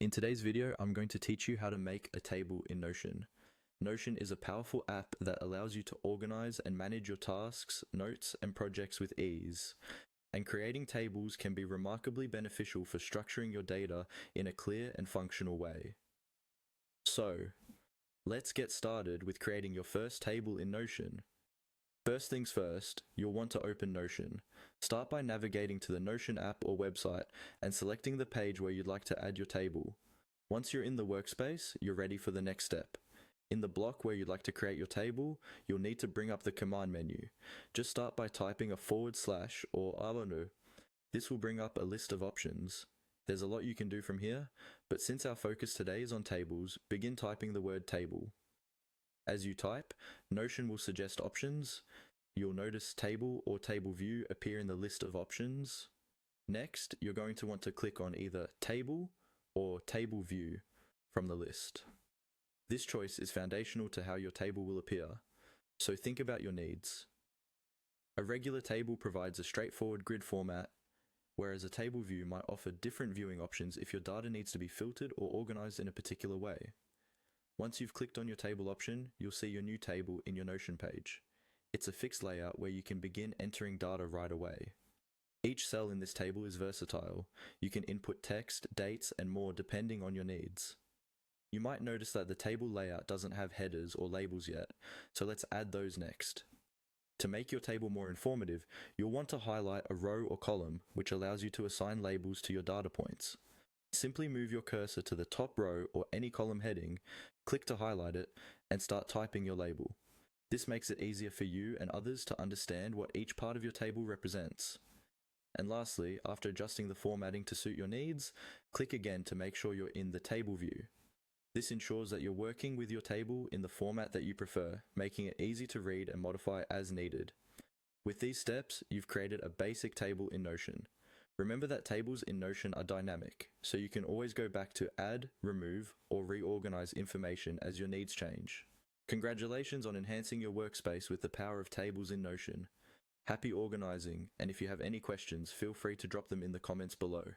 In today's video, I'm going to teach you how to make a table in Notion. Notion is a powerful app that allows you to organize and manage your tasks, notes, and projects with ease. And creating tables can be remarkably beneficial for structuring your data in a clear and functional way. So, let's get started with creating your first table in Notion. First things first, you'll want to open Notion. Start by navigating to the Notion app or website and selecting the page where you'd like to add your table. Once you're in the workspace, you're ready for the next step. In the block where you'd like to create your table, you'll need to bring up the command menu. Just start by typing a / or _ This will bring up a list of options. There's a lot you can do from here, but since our focus today is on tables, begin typing the word table. As you type, Notion will suggest options. You'll notice table or table view appear in the list of options. Next, you're going to want to click on either table or table view from the list. This choice is foundational to how your table will appear, so think about your needs. A regular table provides a straightforward grid format, whereas a table view might offer different viewing options if your data needs to be filtered or organized in a particular way. Once you've clicked on your table option, you'll see your new table in your Notion page. It's a fixed layout where you can begin entering data right away. Each cell in this table is versatile. You can input text, dates, and more depending on your needs. You might notice that the table layout doesn't have headers or labels yet, so let's add those next. To make your table more informative, you'll want to highlight a row or column, which allows you to assign labels to your data points. Simply move your cursor to the top row or any column heading, click to highlight it, and start typing your label. This makes it easier for you and others to understand what each part of your table represents. And lastly, after adjusting the formatting to suit your needs, click again to make sure you're in the table view. This ensures that you're working with your table in the format that you prefer, making it easy to read and modify as needed. With these steps, you've created a basic table in Notion. Remember that tables in Notion are dynamic, so you can always go back to add, remove, or reorganize information as your needs change. Congratulations on enhancing your workspace with the power of tables in Notion. Happy organizing, and if you have any questions, feel free to drop them in the comments below.